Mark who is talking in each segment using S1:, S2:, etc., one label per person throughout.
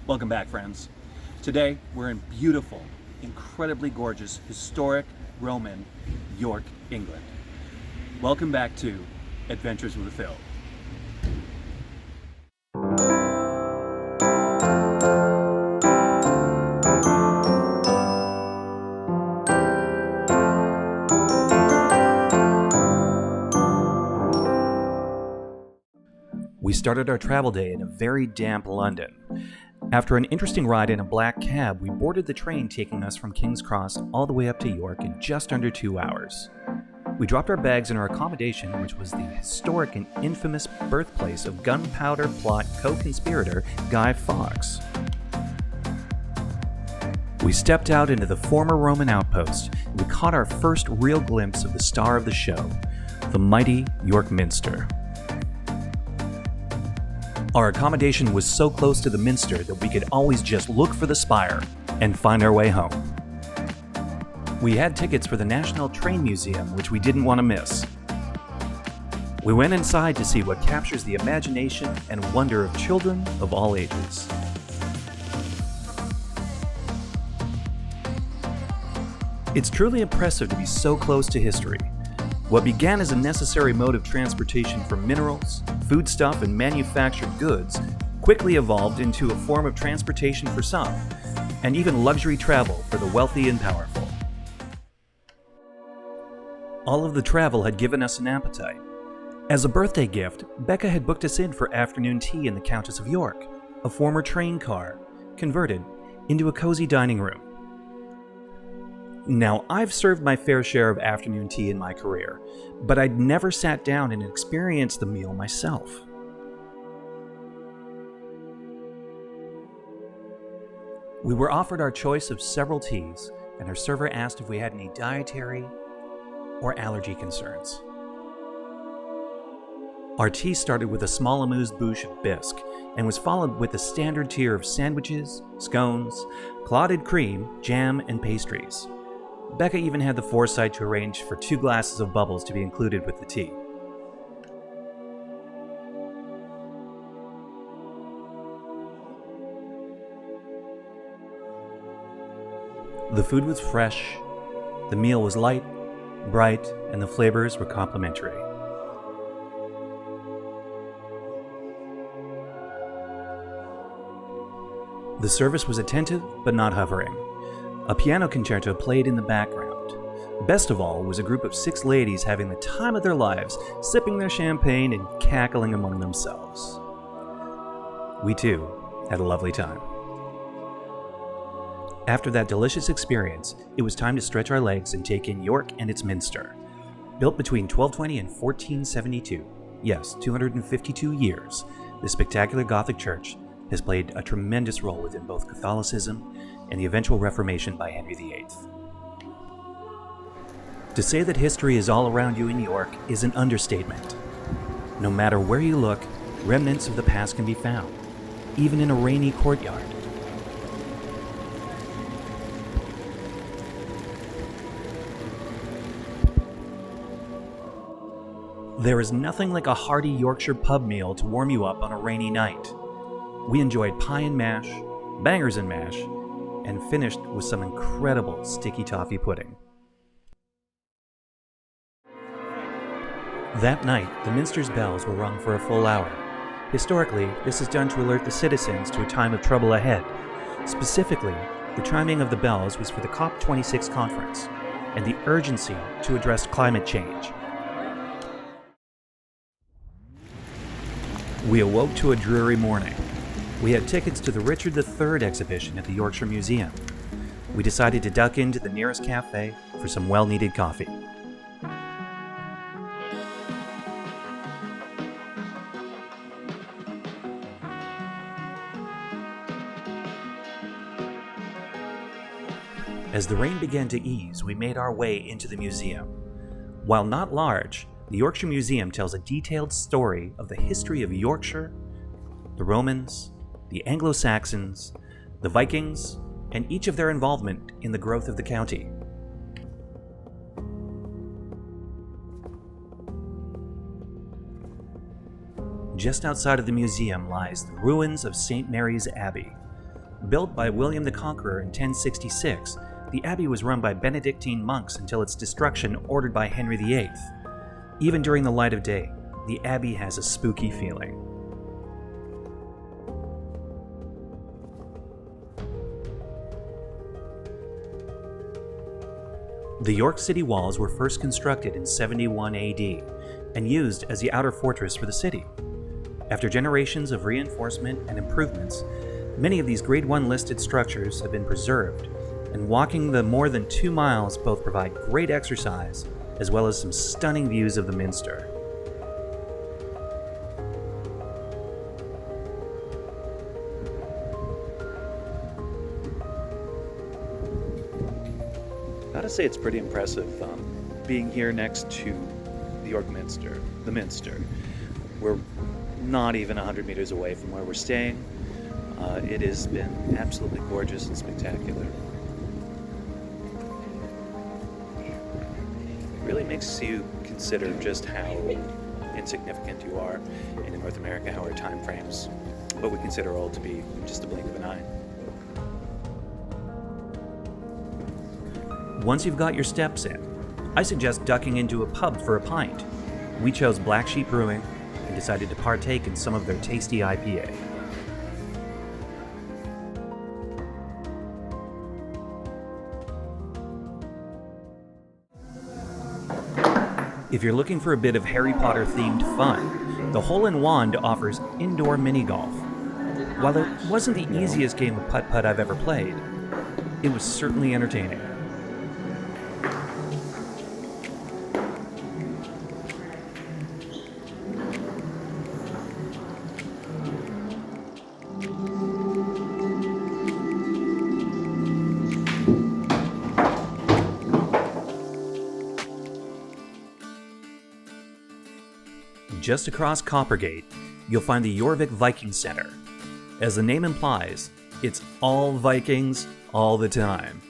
S1: Welcome back, friends. Today, we're in beautiful, incredibly gorgeous, historic, Roman York, England. Welcome back to Adventures with Phil. We started our travel day in a very damp London. After an interesting ride in a black cab, we boarded the train taking us from King's Cross all the way up to York in just under 2 hours. We dropped our bags in our accommodation, which was the historic and infamous birthplace of gunpowder plot co-conspirator Guy Fawkes. We stepped out into the former Roman outpost, and we caught our first real glimpse of the star of the show, the mighty York Minster. Our accommodation was so close to the Minster that we could always just look for the spire and find our way home. We had tickets for the National Train Museum, which we didn't want to miss. We went inside to see what captures the imagination and wonder of children of all ages. It's truly impressive to be so close to history. What began as a necessary mode of transportation for minerals, foodstuff, and manufactured goods quickly evolved into a form of transportation for some, and even luxury travel for the wealthy and powerful. All of the travel had given us an appetite. As a birthday gift, Becca had booked us in for afternoon tea in the Countess of York, a former train car, converted into a cozy dining room. Now, I've served my fair share of afternoon tea in my career, but I'd never sat down and experienced the meal myself. We were offered our choice of several teas, and our server asked if we had any dietary or allergy concerns. Our tea started with a small amuse-bouche of bisque, and was followed with a standard tier of sandwiches, scones, clotted cream, jam, and pastries. Becca even had the foresight to arrange for 2 glasses of bubbles to be included with the tea. The food was fresh, the meal was light, bright, and the flavors were complementary. The service was attentive but not hovering. A piano concerto played in the background. Best of all was a group of 6 ladies having the time of their lives, sipping their champagne and cackling among themselves. We too had a lovely time. After that delicious experience, it was time to stretch our legs and take in York and its Minster. Built between 1220 and 1472, yes, 252 years, this spectacular Gothic church has played a tremendous role within both Catholicism and the eventual Reformation by Henry VIII. To say that history is all around you in York is an understatement. No matter where you look, remnants of the past can be found, even in a rainy courtyard. There is nothing like a hearty Yorkshire pub meal to warm you up on a rainy night. We enjoyed pie and mash, bangers and mash, and finished with some incredible sticky toffee pudding. That night, the Minster's bells were rung for a full hour. Historically, this is done to alert the citizens to a time of trouble ahead. Specifically, the chiming of the bells was for the COP26 conference and the urgency to address climate change. We awoke to a dreary morning. We had tickets to the Richard III exhibition at the Yorkshire Museum. We decided to duck into the nearest cafe for some well-needed coffee. As the rain began to ease, we made our way into the museum. While not large, the Yorkshire Museum tells a detailed story of the history of Yorkshire, the Romans, the Anglo-Saxons, the Vikings, and each of their involvement in the growth of the county. Just outside of the museum lies the ruins of St. Mary's Abbey, Built by William the Conqueror in 1066, the abbey was run by Benedictine monks until its destruction ordered by Henry VIII. Even during the light of day, the abbey has a spooky feeling. The York city walls were first constructed in 71 AD and used as the outer fortress for the city. After generations of reinforcement and improvements, many of these Grade 1 listed structures have been preserved, and walking the more than 2 miles both provide great exercise as well as some stunning views of the Minster. Gotta say it's pretty impressive being here next to the York Minster, the Minster. We're not even 100 meters away from where we're staying. It has been absolutely gorgeous and spectacular. It really makes you consider just how insignificant you are in North America, how our time frames, what we consider all to be just a blink of an eye. Once you've got your steps in, I suggest ducking into a pub for a pint. We chose Black Sheep Brewing and decided to partake in some of their tasty IPA. If you're looking for a bit of Harry Potter themed fun, the Hole in Wand offers indoor mini golf. While it wasn't the easiest game of putt-putt I've ever played, it was certainly entertaining. Just across Coppergate, you'll find the JORVIK Viking Center. As the name implies, it's all Vikings all the time.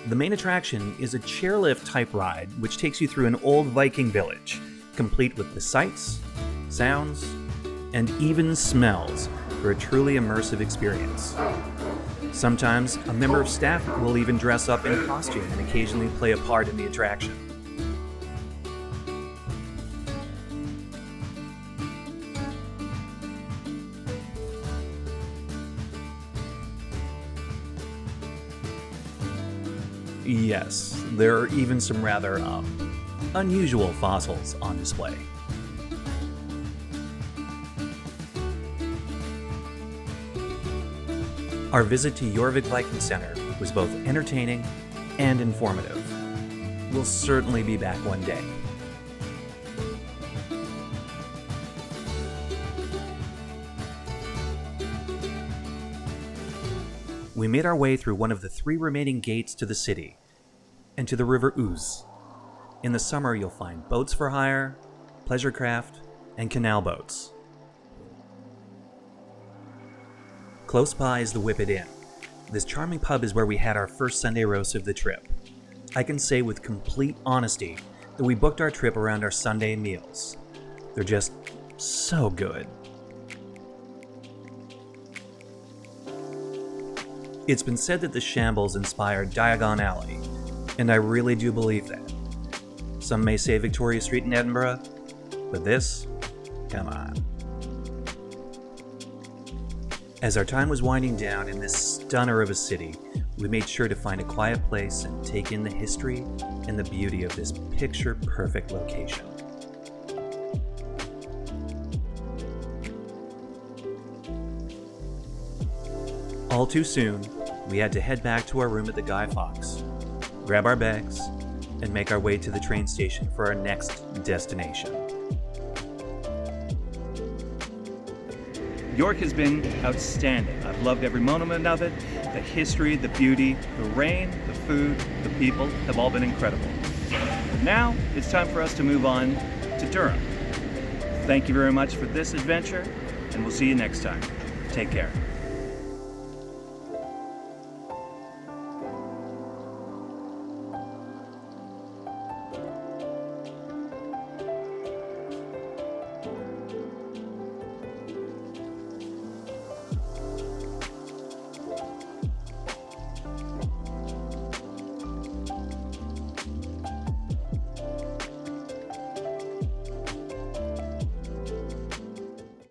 S1: The main attraction is a chairlift type ride which takes you through an old Viking village, complete with the sights, sounds, and even smells for a truly immersive experience. Sometimes a member of staff will even dress up in costume and occasionally play a part in the attraction. Yes, there are even some rather unusual fossils on display. Our visit to JORVIK Viking Center was both entertaining and informative. We'll certainly be back one day. We made our way through one of the 3 remaining gates to the city, and to the river OUSE. In the summer you'll find boats for hire, pleasure craft, and canal boats. Close by is the WHIPPET Inn. This charming pub is where we had our first Sunday roast of the trip. I can say with complete honesty that we booked our trip around our Sunday meals. They're just so good. It's been said that the Shambles inspired Diagon Alley, and I really do believe that. Some may say Victoria Street in Edinburgh, but this, come on. As our time was winding down in this stunner of a city, we made sure to find a quiet place and take in the history and the beauty of this picture-perfect location. All too soon, we had to head back to our room at the Guy Fawkes, grab our bags, and make our way to the train station for our next destination. York has been outstanding. I've loved every moment of it. The history, the beauty, the rain, the food, the people have all been incredible. And now it's time for us to move on to Durham. Thank you very much for this adventure, and we'll see you next time. Take care.